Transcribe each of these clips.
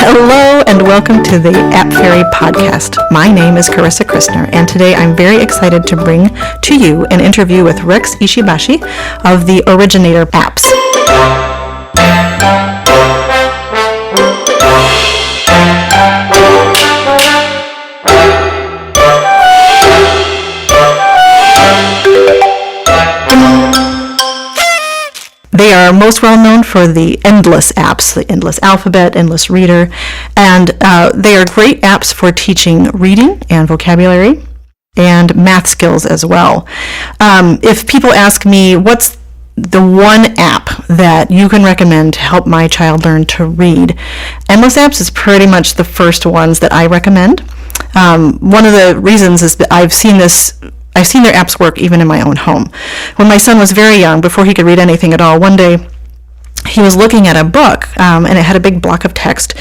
Hello and welcome to the App Fairy podcast. My name is Carissa Christner, and today I'm very excited to bring to you an interview with Rex Ishibashi of the Originator apps. They are most well known for the Endless apps, the Endless Alphabet, Endless Reader, and they are great apps for teaching reading and vocabulary and math skills as well. If people ask me, what's the one app that you can recommend to help my child learn to read, Endless apps is pretty much the first ones that I recommend. One of the reasons is that I've seen their apps work even in my own home. When my son was very young, before he could read anything at all, one day he was looking at a book and it had a big block of text,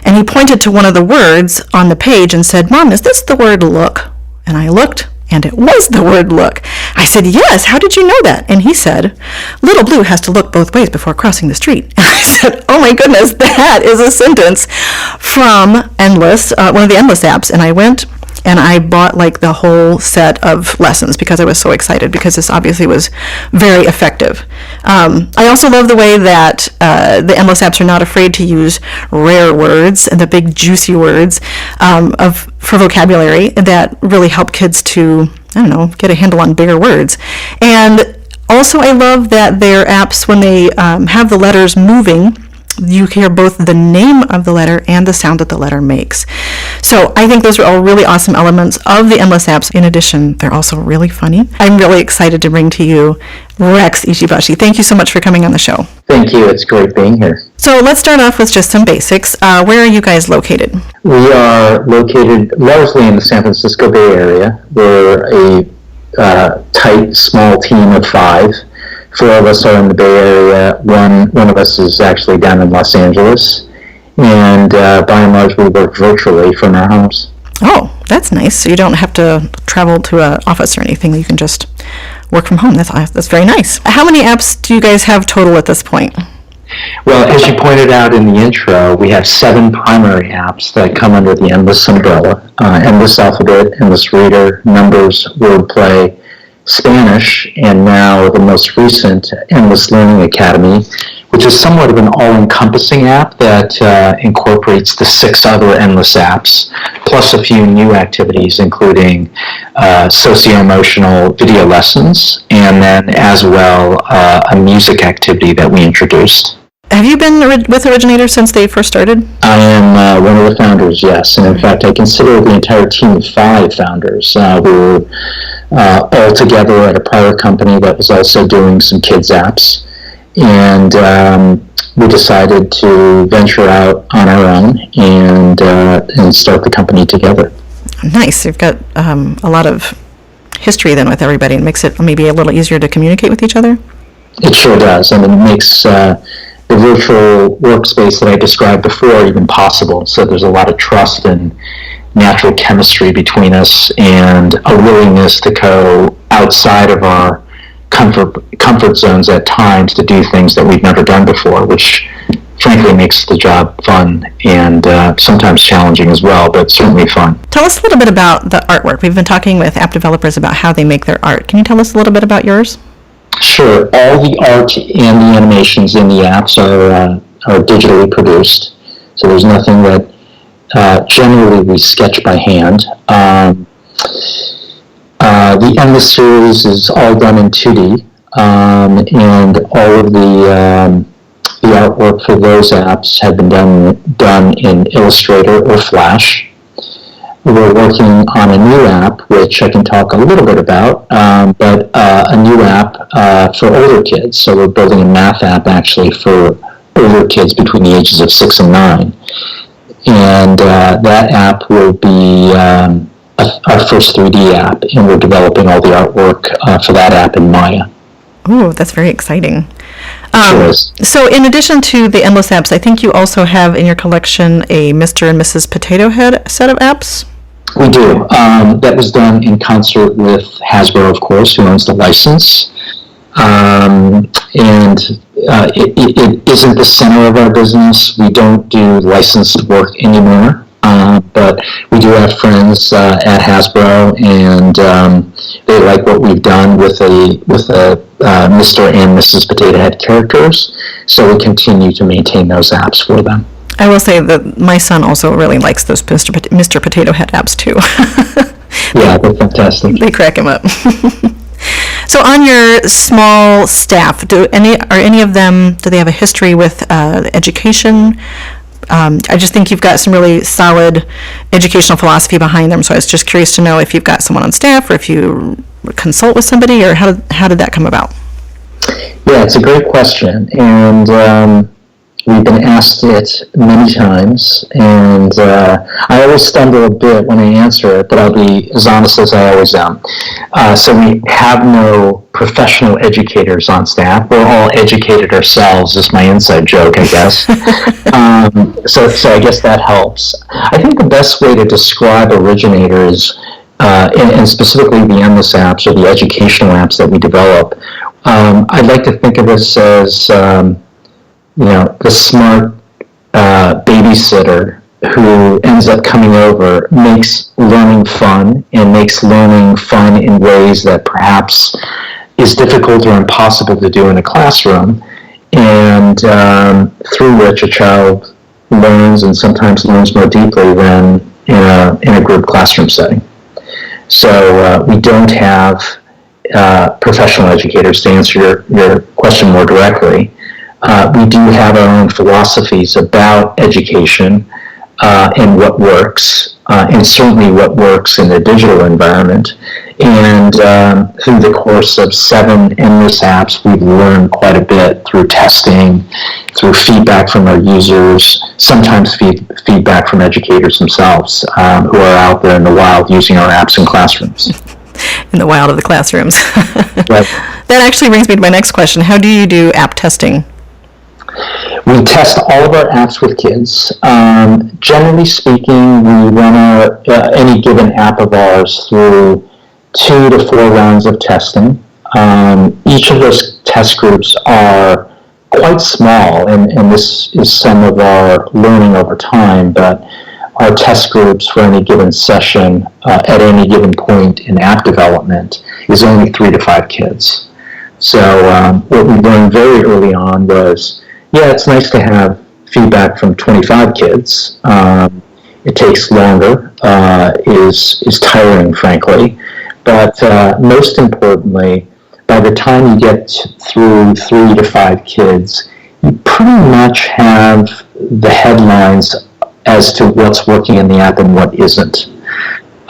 and he pointed to one of the words on the page and said, "Mom, is this the word look?" And I looked, and it was the word look. I said, "Yes, how did you know that?" And he said, "Little Blue has to look both ways before crossing the street." And I said, "Oh my goodness, that is a sentence from Endless, one of the Endless apps." And I went and I bought like the whole set of lessons because I was so excited, because this obviously was very effective. I also love the way that the Endless apps are not afraid to use rare words and the big juicy words for vocabulary that really help kids to, get a handle on bigger words. And also I love that their apps, when they have the letters moving, you hear both the name of the letter and the sound that the letter makes. So I think those are all really awesome elements of the Endless apps. In addition, they're also really funny. I'm really excited to bring to you Rex Ishibashi. Thank you so much for coming on the show. Thank you. It's great being here. So let's start off with just some basics. Where are you guys located? We are located largely in the San Francisco Bay Area. We're a tight, small team of 5. 4 of us are in the Bay Area. One of us is actually down in Los Angeles. And by and large, we work virtually from our homes. Oh, that's nice. So you don't have to travel to an office or anything. You can just work from home. That's very nice. How many apps do you guys have total at this point? Well, as you pointed out in the intro, we have 7 primary apps that come under the Endless umbrella. Endless Alphabet, Endless Reader, Numbers, Wordplay, Spanish, and now the most recent, Endless Learning Academy, which is somewhat of an all-encompassing app that incorporates the 6 other Endless apps, plus a few new activities, including socio-emotional video lessons, and then as well a music activity that we introduced. Have you been with Originator since they first started? I am one of the founders, yes. And in fact, I consider the entire team of 5 founders. We were all together at a prior company that was also doing some kids' apps. And we decided to venture out on our own and start the company together. Nice. You've got a lot of history then with everybody. It makes it maybe a little easier to communicate with each other? It sure does. And it makes the virtual workspace that I described before even possible. So there's a lot of trust and natural chemistry between us, and a willingness to go outside of our comfort zones at times to do things that we've never done before, which frankly makes the job fun and sometimes challenging as well, but certainly fun. Tell us a little bit about the artwork. We've been talking with app developers about how they make their art. Can you tell us a little bit about yours? Sure. All the art and the animations in the apps are digitally produced, so there's nothing that generally we sketch by hand. The Endless series is all done in 2D, and all of the artwork for those apps have been done in Illustrator or Flash. We're working on a new app, which I can talk a little bit about, but a new app for older kids. So we're building a math app actually for older kids between the ages of 6 and 9. And that app will be our first 3D app, and we're developing all the artwork for that app in Maya. Ooh, that's very exciting. Sure is. So in addition to the Endless apps, I think you also have in your collection a Mr. and Mrs. Potato Head set of apps? We do. That was done in concert with Hasbro, of course, who owns the license. and it isn't the center of our business. We don't do licensed work anymore, but we do have friends at Hasbro, and they like what we've done with a Mr. and Mrs. Potato Head characters, so we continue to maintain those apps for them. I will say that my son also really likes those Mr. Potato Head apps too. Yeah, they're fantastic. They crack him up. So on your small staff, do any of them have a history with education? I just think you've got some really solid educational philosophy behind them, so I was just curious to know if you've got someone on staff or if you consult with somebody, or how did that come about? Yeah, it's a great question, and we've been asked it many times, and I always stumble a bit when I answer it, but I'll be as honest as I always am. So we have no professional educators on staff. We're all educated ourselves, is my inside joke, I guess. So I guess that helps. I think the best way to describe Originator is, and specifically the Endless apps or the educational apps that we develop, I'd like to think of this as the smart babysitter who ends up coming over makes learning fun, and makes learning fun in ways that perhaps is difficult or impossible to do in a classroom, and through which a child learns, and sometimes learns more deeply than in a group classroom setting. So we don't have professional educators, to answer your question more directly. We do have our own philosophies about education and what works, and certainly what works in the digital environment. And through the course of 7 Endless apps, we've learned quite a bit through testing, through feedback from our users, sometimes feedback from educators themselves who are out there in the wild using our apps in classrooms. In the wild of the classrooms. Right. That actually brings me to my next question. How do you do app testing? We test all of our apps with kids. Generally speaking, we run any given app of ours through 2 to 4 rounds of testing. Each of those test groups are quite small, and this is some of our learning over time, but our test groups for any given session at any given point in app development is only 3 to 5 kids. So what we learned very early on was, yeah, it's nice to have feedback from 25 kids. It takes longer, is tiring, frankly. But most importantly, by the time you get through 3 to 5 kids, you pretty much have the headlines as to what's working in the app and what isn't.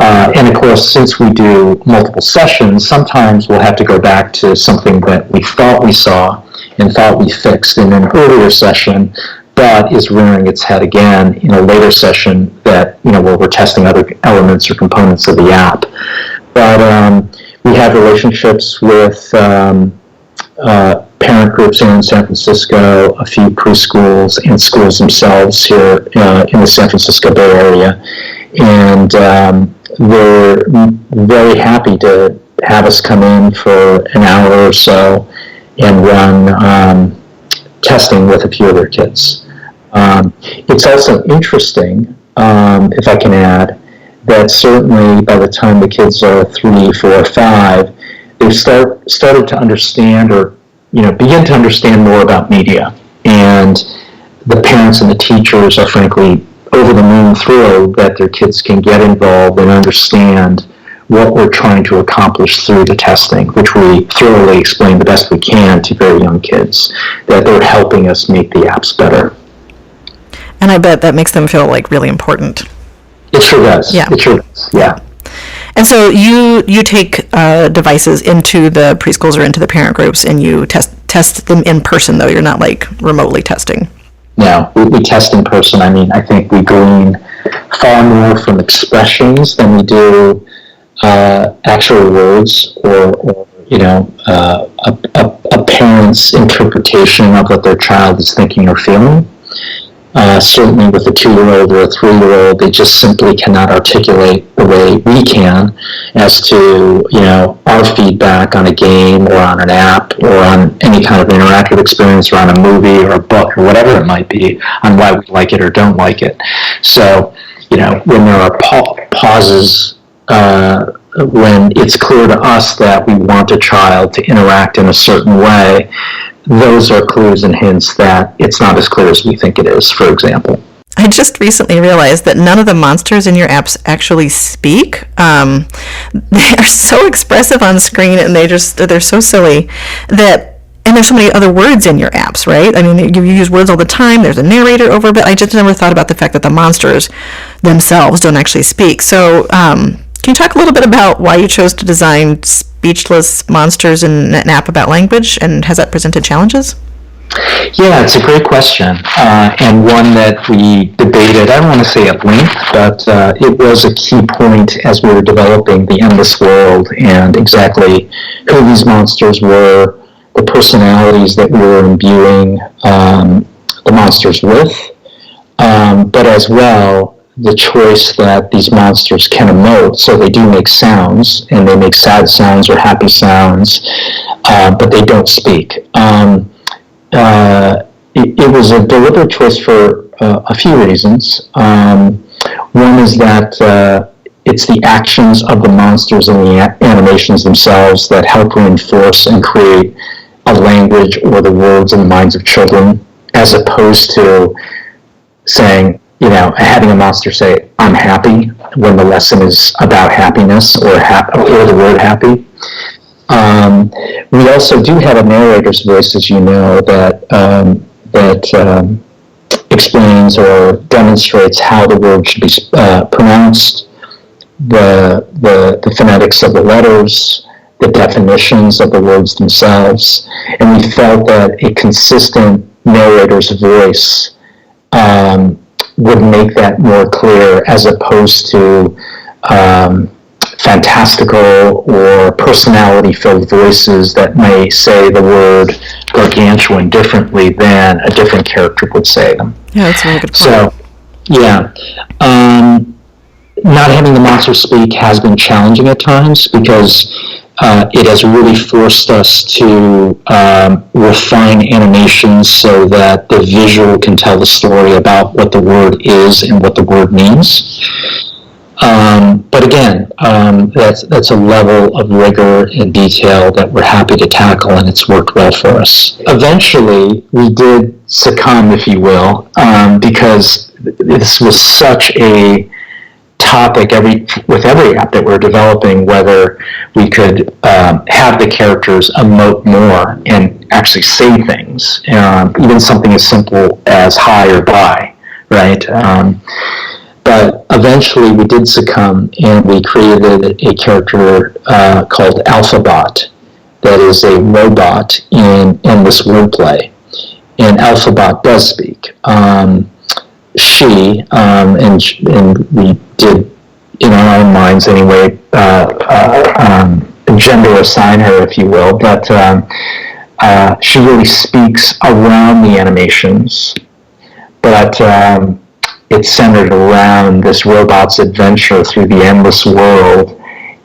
And of course, since we do multiple sessions, sometimes we'll have to go back to something that we thought we saw and thought we fixed in an earlier session, but is rearing its head again in a later session that, where we're testing other elements or components of the app. But we have relationships with parent groups here in San Francisco, a few preschools and schools themselves here in the San Francisco Bay Area. And they're very happy to have us come in for an hour or so and run testing with a few of their kids. It's also interesting, if I can add, that certainly by the time the kids are 3, 4, 5, they've started to understand, or begin to understand more about media. And the parents and the teachers are frankly over the moon thrilled that their kids can get involved and understand what we're trying to accomplish through the testing, which we thoroughly explain the best we can to very young kids, that they're helping us make the apps better. And I bet that makes them feel like really important. It sure does. Yeah. It sure does. Yeah. And so you take devices into the preschools or into the parent groups, and you test them in person, though. You're not like remotely testing. No, we test in person. I mean, I think we glean far more from expressions than we do actual words or a parent's interpretation of what their child is thinking or feeling. certainly with a 2-year-old or a 3-year-old, they just simply cannot articulate the way we can as to, our feedback on a game or on an app or on any kind of interactive experience or on a movie or a book or whatever it might be on why we like it or don't like it. So, when there are pauses, when it's clear to us that we want a child to interact in a certain way, those are clues and hints that it's not as clear as we think it is, for example. I just recently realized that none of the monsters in your apps actually speak. They are so expressive on screen, and they're so silly and there's so many other words in your apps, right? I mean, you use words all the time. There's a narrator over, but I just never thought about the fact that the monsters themselves don't actually speak. So, can you talk a little bit about why you chose to design speechless monsters in an app about language, and has that presented challenges? Yeah, it's a great question, and one that we debated, I don't want to say at length, but it was a key point as we were developing the Endless World and exactly who these monsters were, the personalities that we were imbuing the monsters with, but as well, the choice that these monsters can emote. So they do make sounds, and they make sad sounds or happy sounds, but they don't speak. It was a deliberate choice for a few reasons. One is that it's the actions of the monsters and the animations themselves that help reinforce and create a language or the words in the minds of children, as opposed to saying, having a monster say, "I'm happy," when the lesson is about happiness or the word happy. We also do have a narrator's voice, as you know, that explains or demonstrates how the word should be pronounced, the phonetics of the letters, the definitions of the words themselves, and we felt that a consistent narrator's voice would make that more clear, as opposed to fantastical or personality-filled voices that may say the word gargantuan differently than a different character would say them. Yeah, that's a really good point. So, not having the monster speak has been challenging at times because it has really forced us to refine animations so that the visual can tell the story about what the word is and what the word means. But again, that's a level of rigor and detail that we're happy to tackle, and it's worked well for us. Eventually, we did succumb, if you will, because this was such a topic with every app that we're developing, whether we could have the characters emote more and actually say things, even something as simple as hi or bye, right? But eventually we did succumb, and we created a character called Alphabot that is a robot in endless wordplay. And Alphabot does speak. She, and we did, in our own minds anyway, gender assign her, if you will, but she really speaks around the animations, but it's centered around this robot's adventure through the endless world,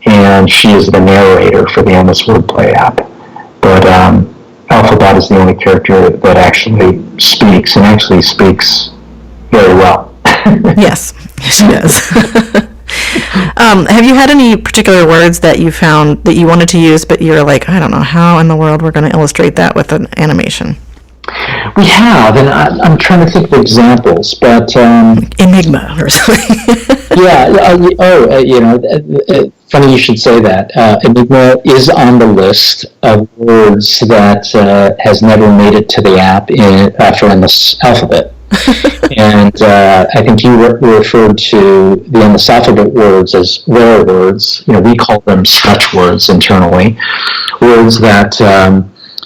and she is the narrator for the Endless Wordplay app. But Alphabot is the only character that actually speaks, and actually speaks very well. Yes, she does. Have you had any particular words that you found that you wanted to use, but you're like, I don't know how in the world we're going to illustrate that with an animation? We have, and I'm trying to think of examples, but Enigma or something. Funny you should say that. Enigma is on the list of words that has never made it to the app for Endless Alphabet. And I think you referred to the Endless Alphabet words as rare words. We call them stretch words internally. Words that,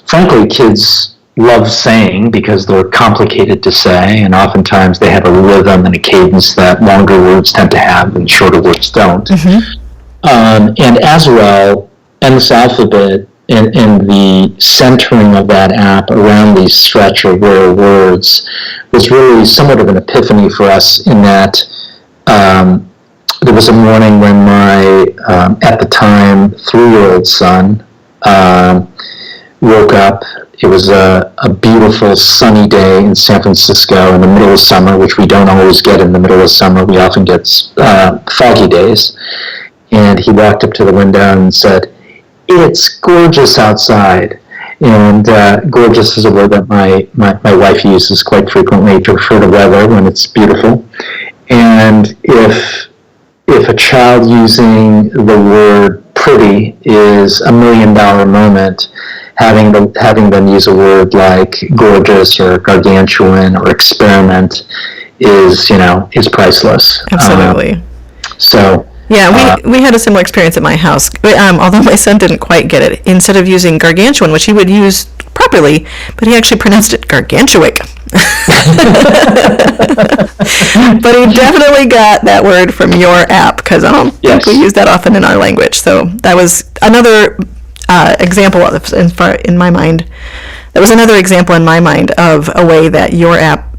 frankly, kids love saying because they're complicated to say, and oftentimes they have a rhythm and a cadence that longer words tend to have and shorter words don't. Mm-hmm. And as well, Endless Alphabet and the centering of that app around these stretch or rare words was really somewhat of an epiphany for us, in that there was a morning when my, at the time, 3-year-old son woke up. It was a beautiful sunny day in San Francisco in the middle of summer, which we don't always get in the middle of summer. We often get foggy days. And he walked up to the window and said, "It's gorgeous outside." And gorgeous is a word that my wife uses quite frequently to refer to weather when it's beautiful. And if a child using the word pretty is $1 million moment, having them use a word like gorgeous or gargantuan or experiment is priceless. Absolutely. Yeah, we had a similar experience at my house. Although my son didn't quite get it, instead of using gargantuan, which he would use properly, but he actually pronounced it gargantuic. But he definitely got that word from your app, because I don't think we use that often in our language. So that was another example in my mind. That was another example in my mind of a way that your app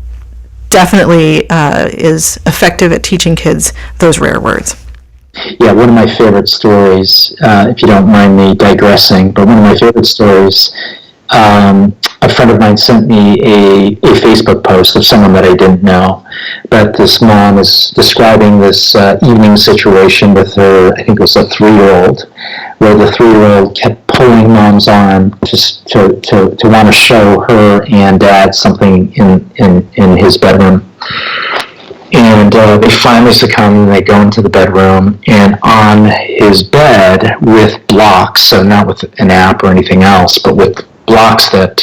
definitely is effective at teaching kids those rare words. Yeah, one of my favorite stories, if you don't mind me digressing, but one of my favorite stories, a friend of mine sent me a Facebook post of someone that I didn't know, but this mom was describing this evening situation with her, I think it was a 3-year-old, where the 3-year-old kept pulling mom's arm just to want to show her and dad something in his bedroom. And they finally succumb, and they go into the bedroom, and on his bed with blocks, so not with an app or anything else, but with blocks that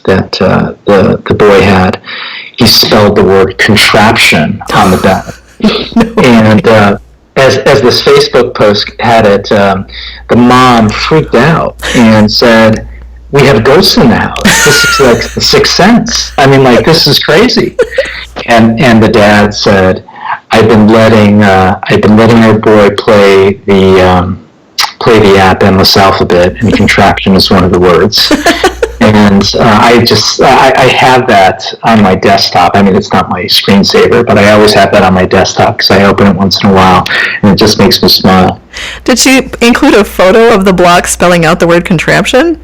the boy had, he spelled the word contraption on the bed. And as this Facebook post had it, the mom freaked out and said, "We have ghosts in the house. This is like the Sixth Sense. I mean, like, this is crazy." And the dad said, "I've been letting our boy play the app Endless Alphabet, and contraption is one of the words." And I have that on my desktop. I mean, it's not my screensaver, but I always have that on my desktop because I open it once in a while, and it just makes me smile. Did she include a photo of the block spelling out the word contraption?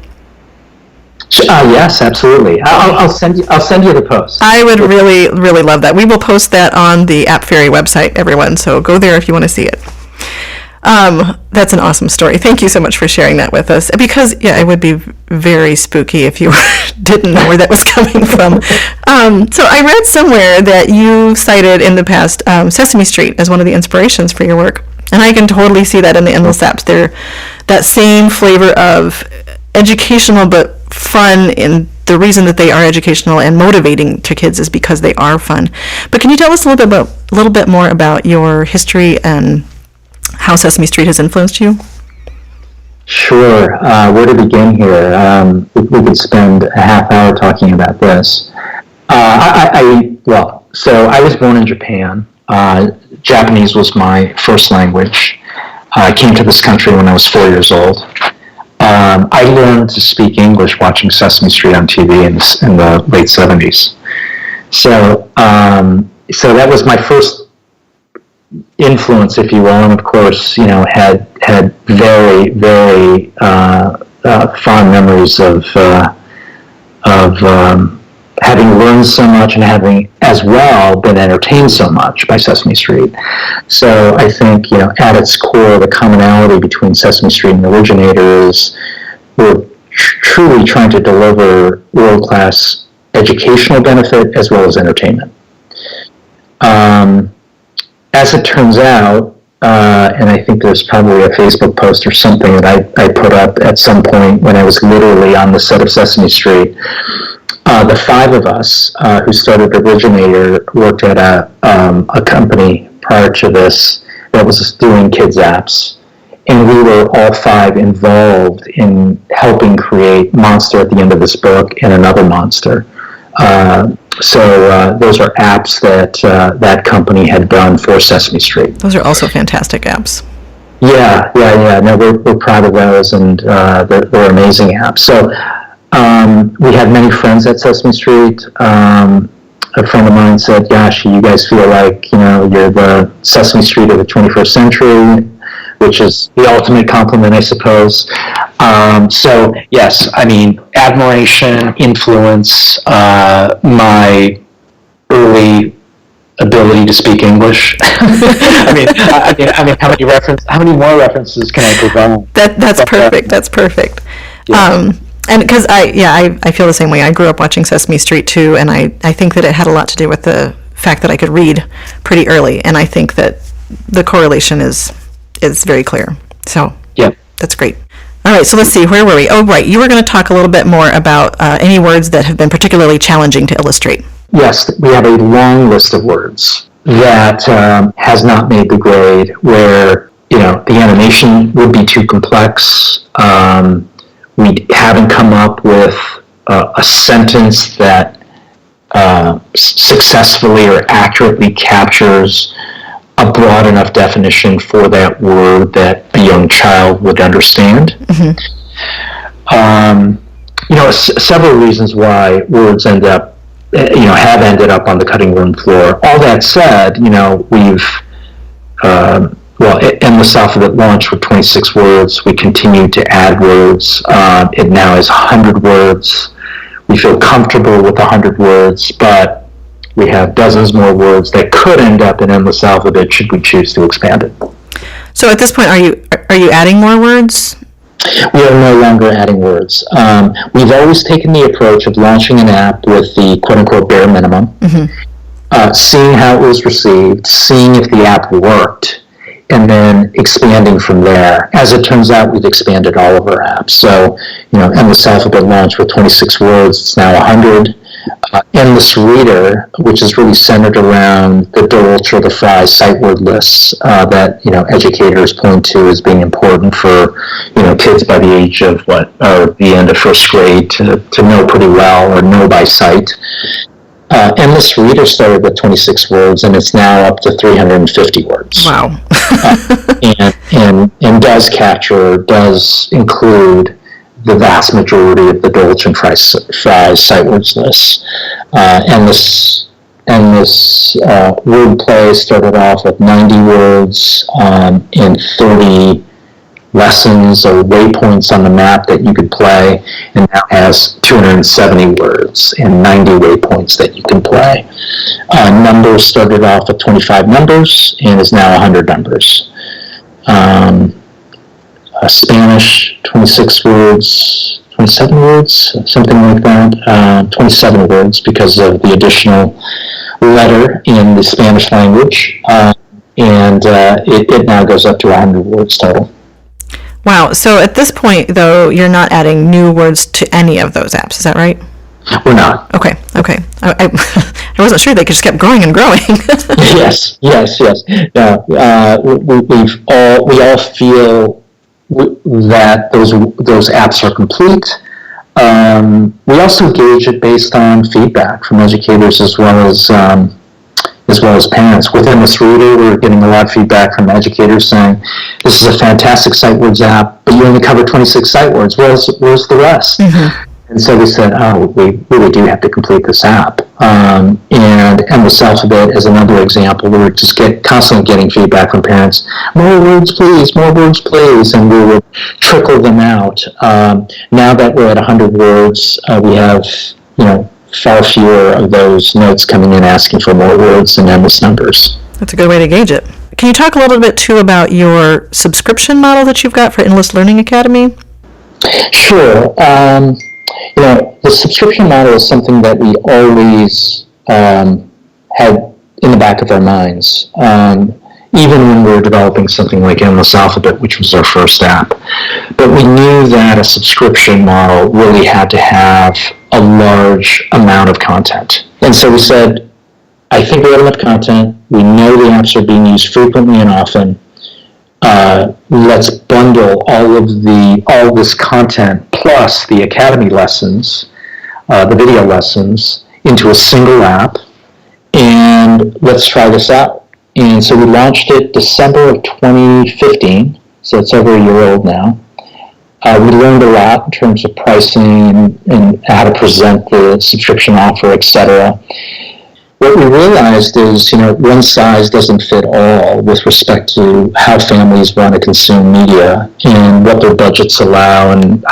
Yes, absolutely. I'll send you the post. I would really, really love that. We will post that on the App Fairy website, everyone. So go there if you want to see it. That's an awesome story. Thank you so much for sharing that with us. Because it would be very spooky if you didn't know where that was coming from. So I read somewhere that you cited in the past Sesame Street as one of the inspirations for your work, and I can totally see that in the Endless Apps. They're that same flavor of educational but fun, and the reason that they are educational and motivating to kids is because they are fun. But can you tell us a little bit more about your history and how Sesame Street has influenced you? Sure. Where to begin here? We could spend a half hour talking about this. So I was born in Japan. Japanese was my first language. I came to this country when I was 4 years old. I learned to speak English watching Sesame Street on TV in the late 70s. So that was my first influence, if you will, and of course, had very, very fond memories of having learned so much and having as well been entertained so much by Sesame Street. So I think, at its core, the commonality between Sesame Street and Originator is we're truly trying to deliver world-class educational benefit as well as entertainment. As it turns out, and I think there's probably a Facebook post or something that I put up at some point when I was literally on the set of Sesame Street, the 5 of us who started Originator worked at a company prior to this that was doing kids apps, and we were all 5 involved in helping create Monster at the end of this book and another Monster. So those are apps that that company had done for Sesame Street. Those are also fantastic apps. Yeah. No, we're proud of those, and they're amazing apps. So we had many friends at Sesame Street. A friend of mine said, "Gosh, you guys feel like you're the Sesame Street of the 21st century," which is the ultimate compliment, I suppose. So yes, I mean, admiration, influence, my early ability to speak English. I mean, how many more references can I provide? That's perfect. That's perfect. Yeah. And because I feel the same way. I grew up watching Sesame Street too, and I think that it had a lot to do with the fact that I could read pretty early, and I think that the correlation is very clear. So yeah, that's great. All right, so let's see, where were we? Oh, right, you were going to talk a little bit more about any words that have been particularly challenging to illustrate. Yes, we have a long list of words that has not made the grade, where the animation would be too complex. We haven't come up with a sentence that successfully or accurately captures a broad enough definition for that word that a young child would understand. Mm-hmm. Several reasons why words have ended up on the cutting room floor. All that said, we've Endless Alphabet launched with 26 words. We continue to add words. It now is 100 words. We feel comfortable with 100 words, but we have dozens more words that could end up in Endless Alphabet should we choose to expand it. So at this point, are you adding more words? We are no longer adding words. We've always taken the approach of launching an app with the quote-unquote bare minimum, mm-hmm. Seeing how it was received, seeing if the app worked, and then expanding from there. As it turns out, we've expanded all of our apps. So, Endless Alphabet launched with 26 words. It's now 100. Endless Reader, which is really centered around the Dolch or the Fry sight word lists that educators point to as being important for kids by the age of the end of first grade to know pretty well or know by sight. Endless Reader started with 26 words, and it's now up to 350 words. Wow. and does include the vast majority of the Dolch and Fry sight words lists. Endless Wordplay started off with 90 words and 30 lessons or waypoints on the map that you could play, and now has 270 words and 90 waypoints that you can play. Numbers started off with 25 numbers and is now 100 numbers. Spanish, 26 words, 27 words, something like that. 27 words because of the additional letter in the Spanish language, and it now goes up to 100 words total. Wow. So at this point, though, you're not adding new words to any of those apps. Is that right? We're not. Okay. I wasn't sure. They just kept growing and growing. Yes. No, we all feel that those apps are complete. We also gauge it based on feedback from educators as well as parents. With Endless Reader, we're getting a lot of feedback from educators saying, "This is a fantastic sight words app, but you only cover 26 sight words. Where's the rest?" Mm-hmm. And so we said, we really do have to complete this app. And Endless Alphabet is another example where we're just constantly getting feedback from parents. More words, please. And we would trickle them out. Now that we're at 100 words, we have, far fewer of those notes coming in asking for more words than endless numbers. That's a good way to gauge it. Can you talk a little bit, too, about your subscription model that you've got for Endless Learning Academy? Sure. The subscription model is something that we always had in the back of our minds, even when we were developing something like Endless Alphabet, which was our first app. But we knew that a subscription model really had to have a large amount of content. And so we said, I think we have enough content. We know the apps are being used frequently and often. Let's bundle all this content plus the academy lessons, the video lessons, into a single app, and let's try this out. And so we launched it December of 2015, so it's over a year old now. We learned a lot in terms of pricing and how to present the subscription offer, etc. What we realized is, one size doesn't fit all with respect to how families want to consume media and what their budgets allow. And,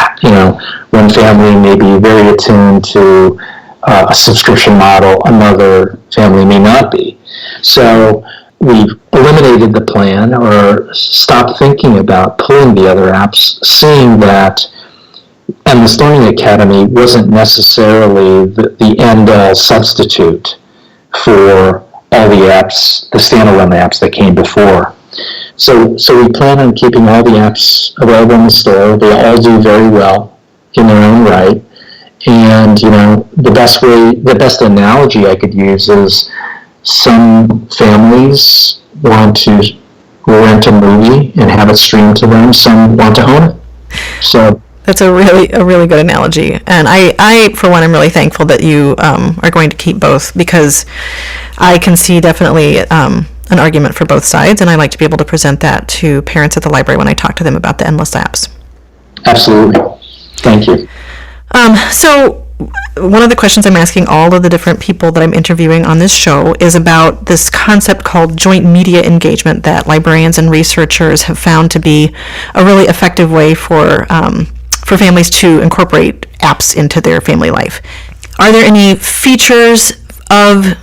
one family may be very attuned to a subscription model, another family may not be. So we've eliminated the plan or stopped thinking about pulling the other apps, seeing that Endless Learning Academy wasn't necessarily the end-all substitute for all the apps, the standalone apps that came before. So we plan on keeping all the apps available in the store. They all do very well in their own right. And, the best analogy I could use is some families want to rent a movie and have it streamed to them. Some want to own it. So that's a really good analogy. And I for one, am really thankful that you are going to keep both, because I can see definitely an argument for both sides, and I like to be able to present that to parents at the library when I talk to them about the endless apps. Absolutely. Thank you. So one of the questions I'm asking all of the different people that I'm interviewing on this show is about this concept called joint media engagement that librarians and researchers have found to be a really effective way for families to incorporate apps into their family life. Are there any features of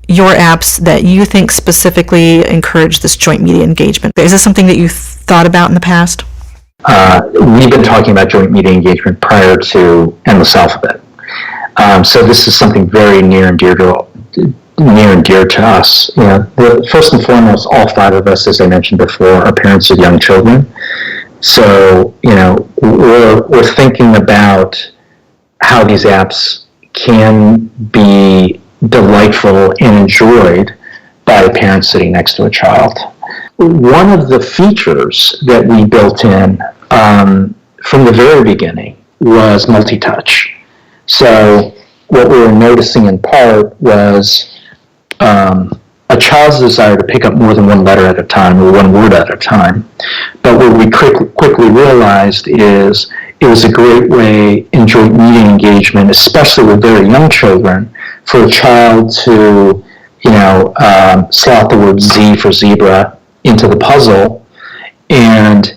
your apps that you think specifically encourage this joint media engagement? Is this something that you thought about in the past? We've been talking about joint media engagement prior to Endless Alphabet. So this is something very near and dear to us. First and foremost, all five of us, as I mentioned before, are parents of young children. So, we're thinking about how these apps can be delightful and enjoyed by a parent sitting next to a child. One of the features that we built in from the very beginning was multi-touch. So what we were noticing in part was a child's desire to pick up more than one letter at a time or one word at a time. But what we quickly realized is it was a great way in joint media engagement, especially with very young children, for a child to, slot the word Z for zebra into the puzzle. And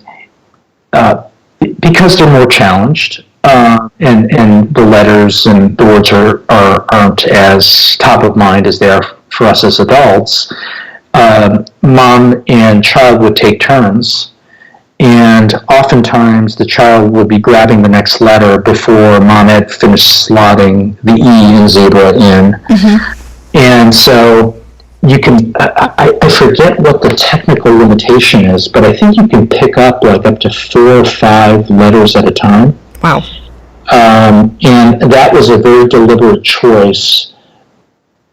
because they're more challenged, and the letters and the words aren't as top of mind as they are for us as adults, mom and child would take turns, and oftentimes the child would be grabbing the next letter before mom had finished slotting the E in zebra in. Mm-hmm. And so you can, I forget what the technical limitation is, but I think you can pick up up to 4 or 5 letters at a time. Wow. And that was a very deliberate choice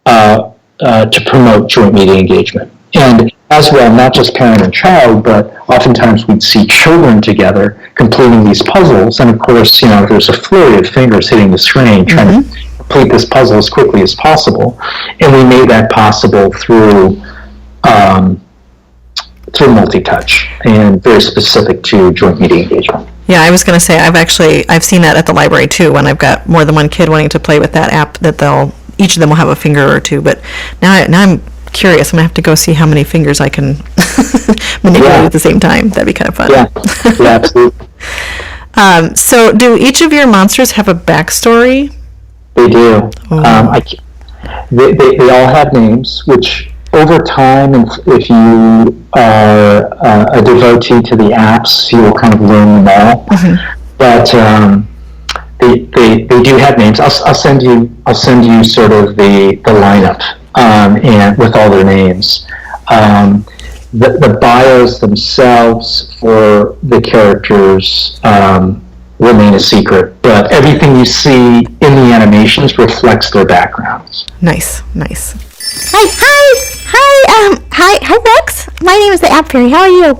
to promote joint media engagement. And as well, not just parent and child, but oftentimes we'd see children together completing these puzzles. And of course, there's a flurry of fingers hitting the screen trying to complete this puzzle as quickly as possible. And we made that possible through multi-touch and very specific to joint media engagement. Yeah, I was going to say, I've seen that at the library too, when I've got more than one kid wanting to play with that app, that each of them will have a finger or two. But now I'm curious. I'm going to have to go see how many fingers I can manipulate at the same time. That'd be kind of fun. Yeah, absolutely. So do each of your monsters have a backstory? They do. They all have names, which over time, if you are a devotee to the apps, you will kind of learn them all. Mm-hmm. But they do have names. I'll send you sort of the lineup and with all their names. The bios themselves for the characters remain a secret, but everything you see in the animations reflects their backgrounds. Nice. Hi, Rex. My name is the App Fairy. How are you?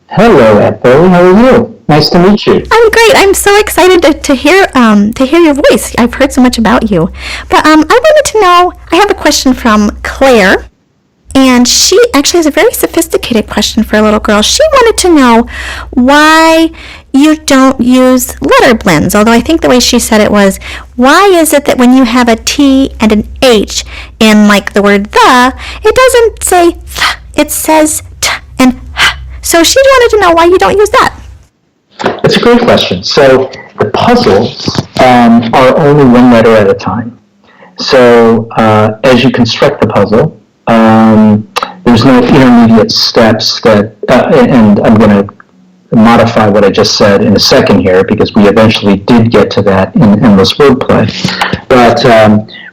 Hello, App Fairy. How are you? Nice to meet you. I'm great. I'm so excited to hear your voice. I've heard so much about you. But I wanted to know. I have a question from Claire. And she actually has a very sophisticated question for a little girl. She wanted to know why you don't use letter blends, although I think the way she said it was, why is it that when you have a T and an H in like the word the, it doesn't say th, it says t and h. So she wanted to know why you don't use that. It's a great question. So the puzzles are only one letter at a time. So as you construct the puzzle, there's no intermediate steps that, and I'm going to modify what I just said in a second here because we eventually did get to that in endless wordplay. But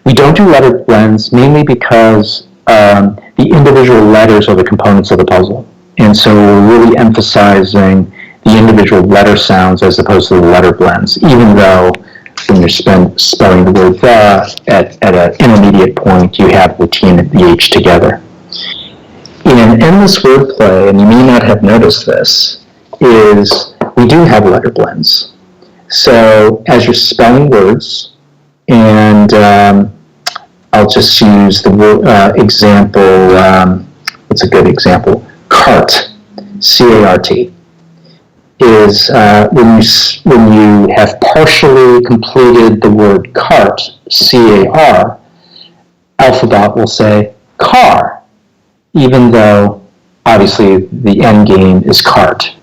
we don't do letter blends mainly because the individual letters are the components of the puzzle. And so we're really emphasizing the individual letter sounds as opposed to the letter blends, even though when you're spelling the word the, at an intermediate point, you have the T and the H together. In endless wordplay, and you may not have noticed this, is we do have letter blends. So as you're spelling words, and I'll just use the word, example, what's a good example? Cart, C-A-R-T, is when you have partially completed the word cart, C-A-R, Alphabet will say car, even though obviously the end game is cart.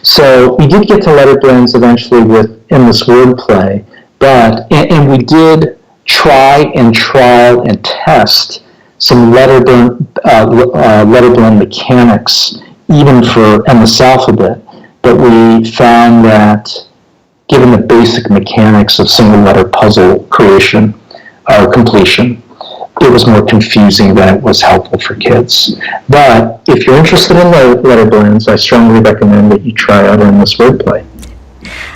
So we did get to letter blends eventually with endless wordplay, but and we did try and trial and test some letter blend mechanics even for endless alphabet, but we found that given the basic mechanics of single letter puzzle creation or completion, it was more confusing than it was helpful for kids. But if you're interested in letter blends, I strongly recommend that you try out endless wordplay.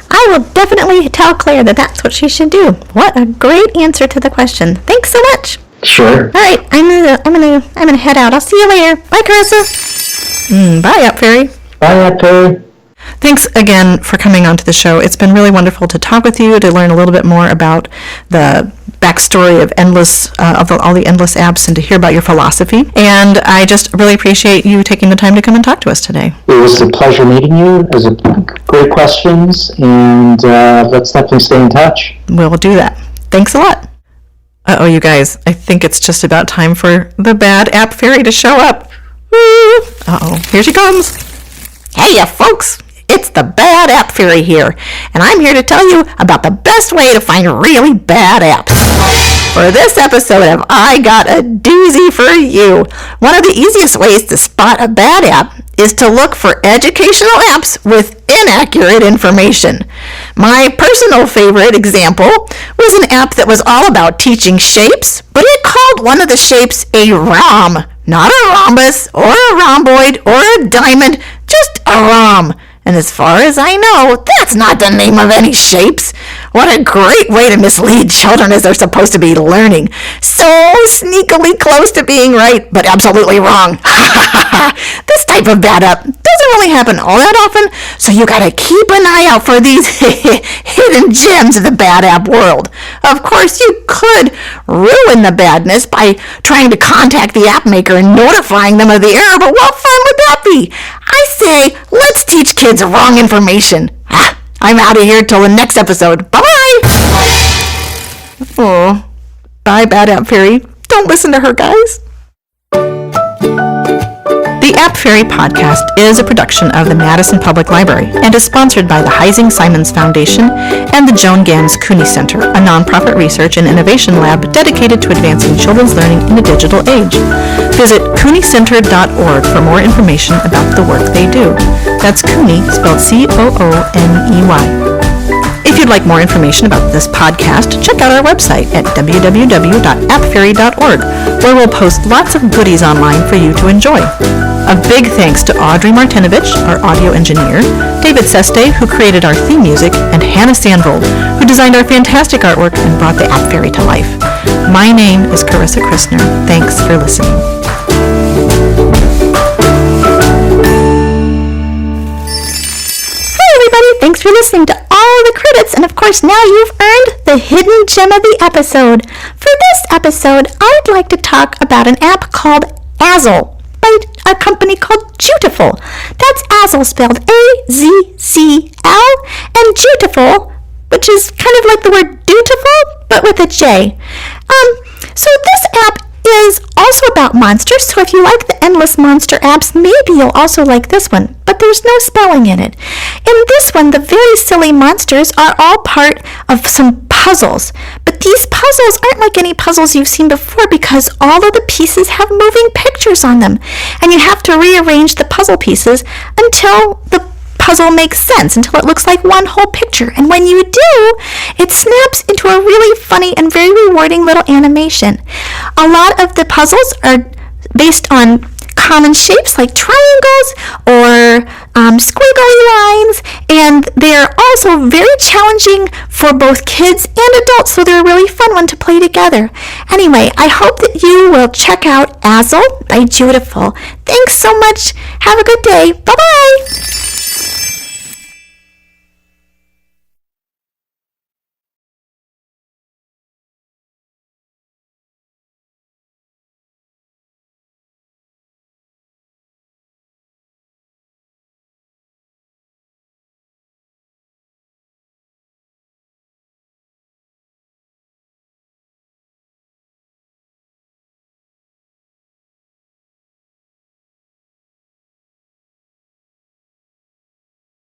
I will definitely tell Claire that that's what she should do. What a great answer to the question. Thanks so much. Sure. All right, I'm gonna head out. I'll see you later. Bye, Carissa. Bye, App Fairy. Bye, App Fairy. Thanks again for coming onto the show. It's been really wonderful to talk with you, to learn a little bit more about the backstory of all the endless apps, and to hear about your philosophy. And I just really appreciate you taking the time to come and talk to us today. It was a pleasure meeting you. It was great questions, and let's definitely stay in touch. We'll do that. Thanks a lot. Uh-oh, you guys. I think it's just about time for the bad App Fairy to show up. Woo! Uh-oh. Here she comes. Hey, you folks. It's the Bad App Fairy here, and I'm here to tell you about the best way to find really bad apps. For this episode of I Got a Doozy for You, one of the easiest ways to spot a bad app is to look for educational apps with inaccurate information. My personal favorite example was an app that was all about teaching shapes, but it called one of the shapes a ROM, not a rhombus or a rhomboid or a diamond, just a ROM. And as far as I know, that's not the name of any shapes. What a great way to mislead children as they're supposed to be learning. So sneakily close to being right, but absolutely wrong. This type of bad app doesn't really happen all that often, so you gotta keep an eye out for these hidden gems in the bad app world. Of course, you could ruin the badness by trying to contact the app maker and notifying them of the error, but what fun would that be? I say, let's teach kids wrong information. I'm out of here till the next episode. Bye-bye! Oh, bye, Bad App Fairy. Don't listen to her, guys. The App Fairy podcast is a production of the Madison Public Library and is sponsored by the Heising Simons Foundation and the Joan Ganz Cooney Center, a nonprofit research and innovation lab dedicated to advancing children's learning in the digital age. Visit cooneycenter.org for more information about the work they do. That's Cooney, spelled C-O-O-N-E-Y. If you'd like more information about this podcast, check out our website at www.appfairy.org, where we'll post lots of goodies online for you to enjoy. A big thanks to Audrey Martinovich, our audio engineer, David Seste, who created our theme music, and Hannah Sandvold, who designed our fantastic artwork and brought the App Fairy to life. My name is Carissa Christner. Thanks for listening. Thanks for listening to all the credits, and of course now you've earned the hidden gem of the episode. For this episode, I'd like to talk about an app called Azzle by a company called Dutiful. That's Azzle spelled A-Z-Z-L, and Dutiful, which is kind of like the word dutiful, but with a J. So this app is also about monsters, so if you like the Endless Monster apps, maybe you'll also like this one, but there's no spelling in it. In this one, the very silly monsters are all part of some puzzles, but these puzzles aren't like any puzzles you've seen before because all of the pieces have moving pictures on them, and you have to rearrange the puzzle pieces until the puzzle makes sense, until it looks like one whole picture. And when you do, it snaps into a really funny and very rewarding little animation. A lot of the puzzles are based on common shapes like triangles or squiggly lines, and they're also very challenging for both kids and adults, so they're a really fun one to play together. Anyway, I hope that you will check out Azzle by Dutiful. Thanks so much. Have a good day. Bye-bye.